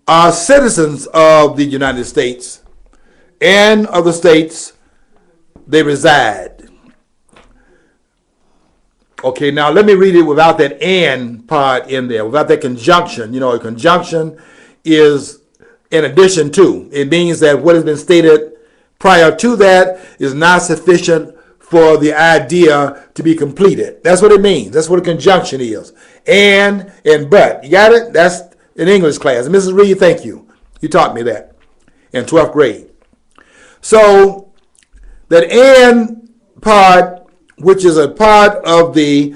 are citizens of the United States and of the states they reside. Okay, now let me read it without that "and" part in there, without that conjunction. You know, a conjunction is in addition to. It means that what has been stated prior to that is not sufficient for the idea to be completed. That's what it means. That's what a conjunction is. And but. You got it? That's in English class. And Mrs. Reed, thank you. You taught me that in 12th grade. So that "and" part, which is a part of the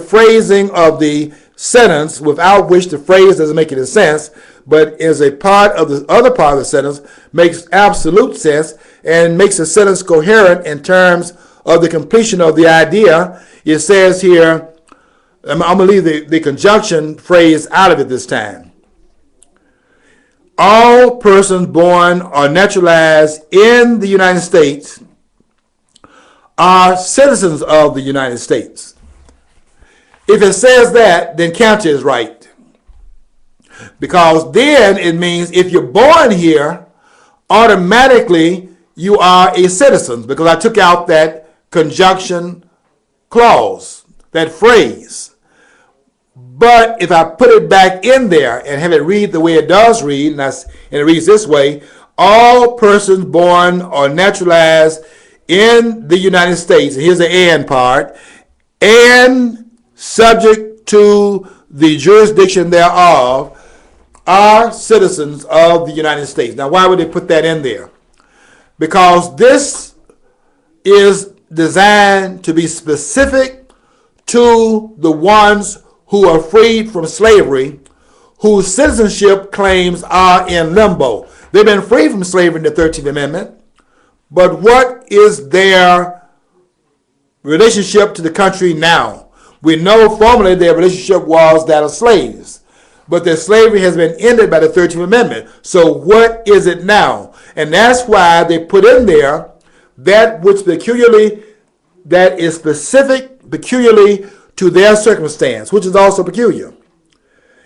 phrasing of the sentence, without which the phrase doesn't make any sense, but is a part of the other part of the sentence, makes absolute sense and makes the sentence coherent in terms of the completion of the idea. It says here, I'm going to leave the conjunction phrase out of it this time. All persons born or naturalized in the United States are citizens of the United States. If it says that, then county is right. Because then it means if you're born here, automatically you are a citizen, because I took out that conjunction clause, that phrase. But if I put it back in there and have it read the way it does read, and it reads this way, all persons born or naturalized in the United States, and here's the "and" part, and subject to the jurisdiction thereof, are citizens of the United States. Now, why would they put that in there? Because this is designed to be specific to the ones who are freed from slavery, whose citizenship claims are in limbo. They've been freed from slavery in the 13th Amendment, but what is their relationship to the country now? We know formerly their relationship was that of slaves, but their slavery has been ended by the 13th Amendment. So what is it now? And that's why they put in there that which that is specific peculiarly to their circumstance, which is also peculiar.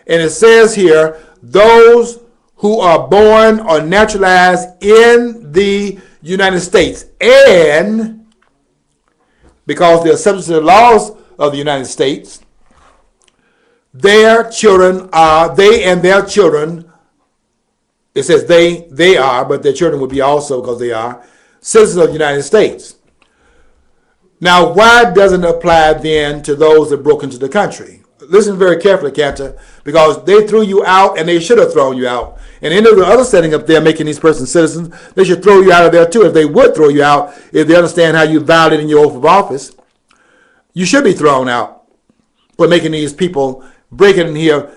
And it says here, those who are born or naturalized in the United States, and because they're subject to the laws of the United States, their children are, they and their children, it says they are, but their children would be also, because they are, citizens of the United States. Now, why doesn't it apply then to those that broke into the country? Listen very carefully, Cantor, because they threw you out, and they should have thrown you out. And any of the other setting up there making these persons citizens, they should throw you out of there too. If they would throw you out, if they understand how you violated your oath of office, you should be thrown out for making these people breaking in here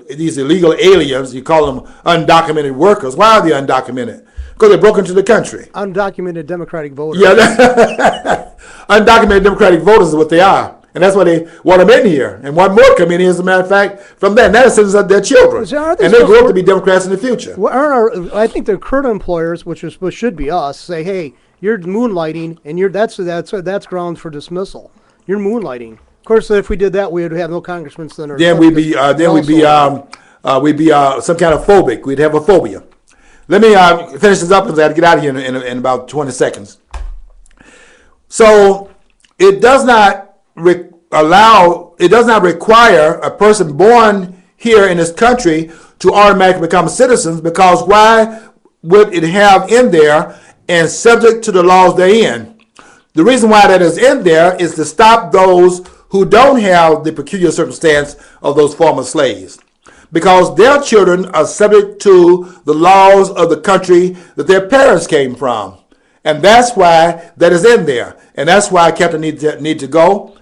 these illegal aliens. You call them undocumented workers. Why are they undocumented? Because they broke into the country. Undocumented Democratic voters. Yeah, undocumented Democratic voters is what they are. And that's why they want them in here. And one more come in here, as a matter of fact, from that. And that is citizens of their children. And they grow up to be Democrats in the future. Well, I think the current employers, which should be us, say, hey, you're moonlighting, and that's grounds for dismissal. You're moonlighting. Of course, if we did that, we would have no congressmen then. Then we'd be some kind of phobic. We'd have a phobia. Let me finish this up because I have to get out of here in about 20 seconds. So it does not require a person born here in this country to automatically become citizens, because why would it have in there and subject to the laws therein? The reason why that is in there is to stop those who don't have the peculiar circumstance of those former slaves. because their children are subject to the laws of the country that their parents came from. And that's why that is in there. And that's why Captain need to go,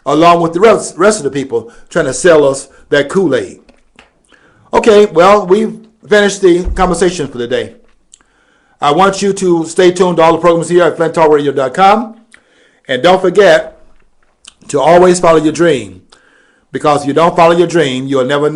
along with the rest of the people trying to sell us that Kool-Aid. Okay, well, we've finished the conversation for the day. I want you to stay tuned to all the programs here at flinttalkradio.com. And don't forget to always follow your dream. Because if you don't follow your dream, you'll never know.